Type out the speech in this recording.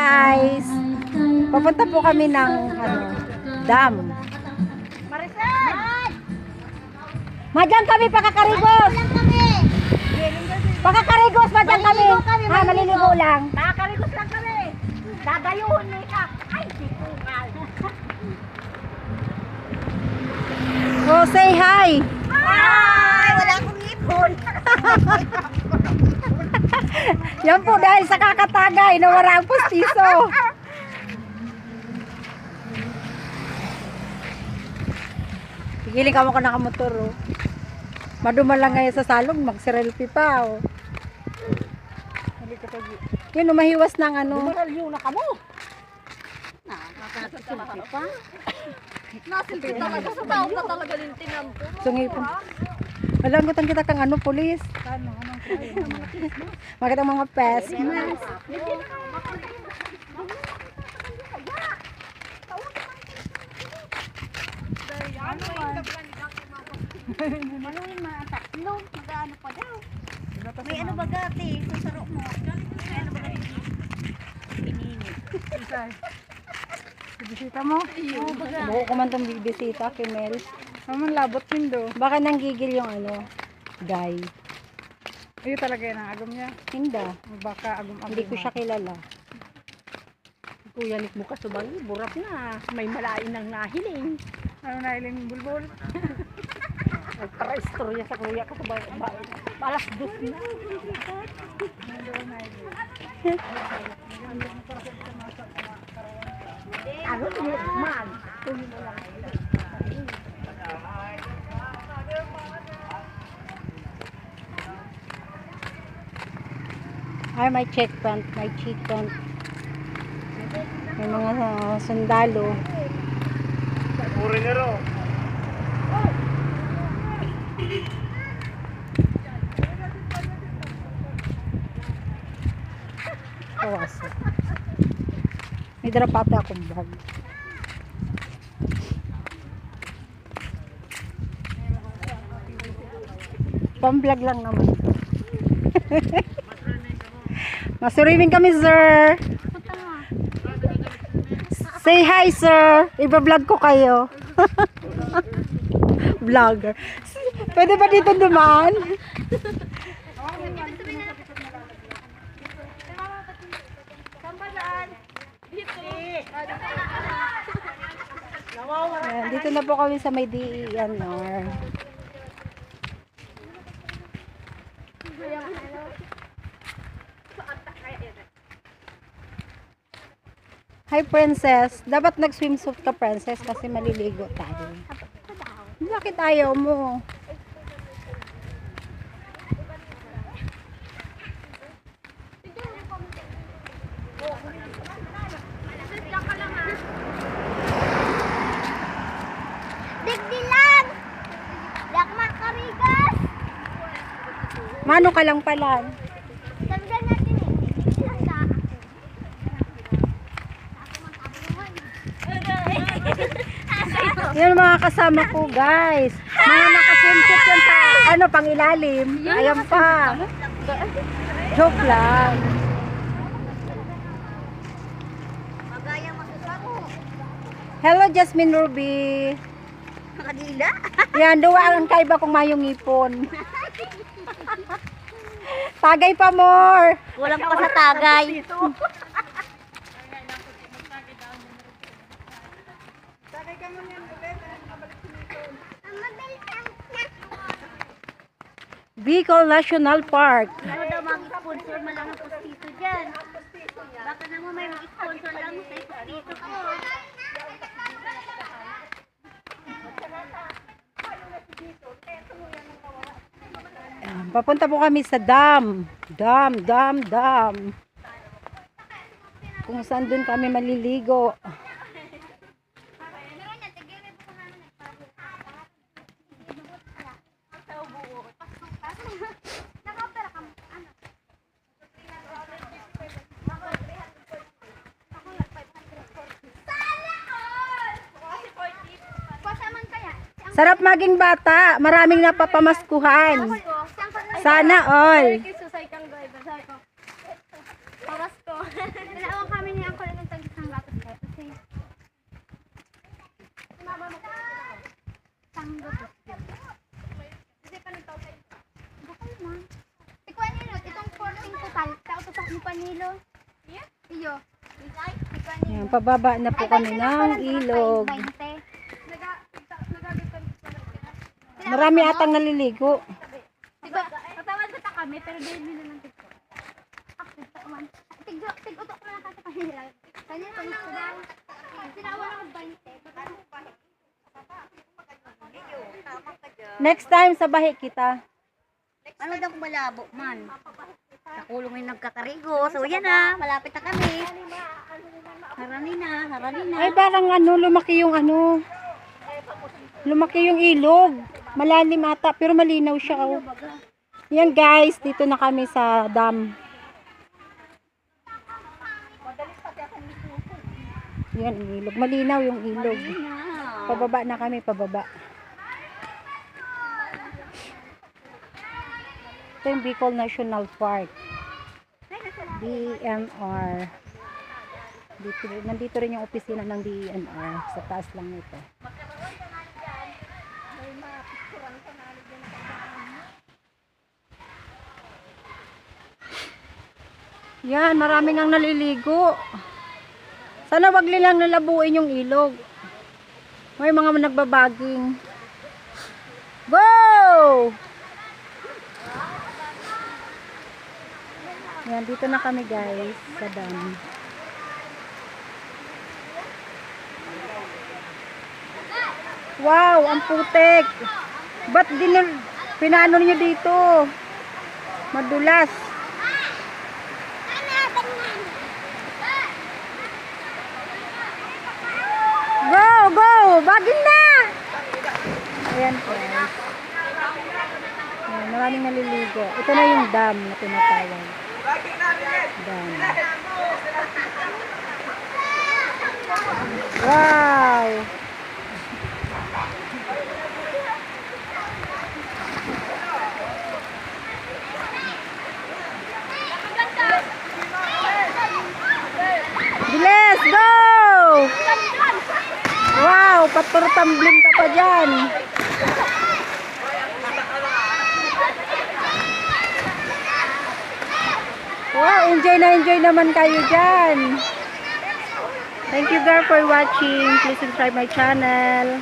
guys! Papunta po kami ng dam. Madyan kami, pakakarigos! Pakakarigos, madyan kami! Ha, maliligo lang. Nakakarigos lang kami. Dadayuhon ni Kap. Ay, sikungal. Oh, say hi! Ay, wala akong ipon. Yan po dahil sa kakatagay na wala ang pustiso. Pigiling ka mo ka nakamotor, oh. Maduma lang ngayon sa salong, mag-selfie pa, oh. Yun, mahiwas ng ano. Dumaralyo na ka mo. Nakakasilpi pa. Nasilpi talaga sa tao na talaga lintingan po. Sungi po. Malangutan kita kang ano, polis. Bakit ang mga pes? Ano yung mga tatlo? Mag-ano pa daw? May ano ba gati? Susaro mo. May ano ba gati? Pininit. Bibisita mo? Oo, baga. Buko ko man itong bibisita, Kimel. Naman labot nindo. Baka nanggigil yung ano, guy. Iyo talaga yan ang agam niya. Hindi. Baka agam-agam. Hindi ko siya kilala. Kuya Nick mo kasubay, burap na. May malain ng nahiling. Ano na iling bulbul? Nagkara-istorya sa kuya kasubay. Balas dos na. Ano niyo man? Tuloy mo lang. Ay, may checkpoint, may checkpoint. May mga sundalo. Foreignero. Kawaso. May drop ata akong bag. Pang-vlog lang naman. Masurimin kami, sir. Say hi, sir. Iba-vlog ko kayo. Vlogger. Pwede ba dito dumaan? Ayan, dito na po kami sa may DENR. Hi, princess. Dapat nag-swimsuit ka, princess, kasi maliligo tayo. Bakit ayaw mo? Digdilan! Yak makarigas! Mano ka lang pala. Sabihan natin eh. Digdilan sa ako. Yan mga kasama ko, guys. Mga nakaswimsuit yan sa, ano, pang ilalim. Ayan pa. Joke lang. Magayang masusaro. Hello, Jasmine Ruby. Nakadila? Yan, duwa ang kaiba kong mayong ipon. Tagay pa more. Walang pa sa tagay. Bicol National Park. Ano daw mag-sponsor mo lang ang postito dyan? Baka naman may mag-sponsor lang sa postito ko. Ayan, papunta po kami sa dam. Dam. Kung saan dun kami maliligo. Sarap maging bata. Maraming napapamaskuhan. Sana all. Susay kang driver. Sabi ko, paras ko. Dalawang kami niya ako kanilo. Iyo. Yan, pababa na po kami ng ilog. 20. Marami atang naliligo. Diba, tatawad ko ta kami, pero dahil nila ng TikTok. TikTok man. Tig-utok ko na kasi kanila. Kanila, panis ko daw. Sinawa ng 20. Next time sa bahi kita. Ano daw kung malabo man? Nakulong yung nagkakarigo. So yan na, malapit na kami. Harani na. Ay, parang lumaki yung lumaki yung ilog. Malalim ata, pero malinaw siya. Oh. Yan guys, dito na kami sa dam. Yan ang ilog. Malinaw yung ilog. Pababa na kami, pababa. Ito yung Bicol National Park. DNR. Nandito rin yung opisina ng DNR. Sa taas lang ito. Yan, maraming ang naliligo. Sana wag nilang nalabuin yung ilog. May mga nagbabaging. Go! Yan, dito na kami guys sa dam. Wow, ang putik. Ba't pinano nyo dito? Madulas. Go, go! Bagin na! Ayan po. Ayan, maraming naliligo. Ito na yung dam na tinatawag. Dam. Wow! Bilis! Go! Wow! Paturo-tumbling ka pa dyan. Wow! Enjoy na enjoy naman kayo dyan. Thank you girl for watching. Please subscribe my channel.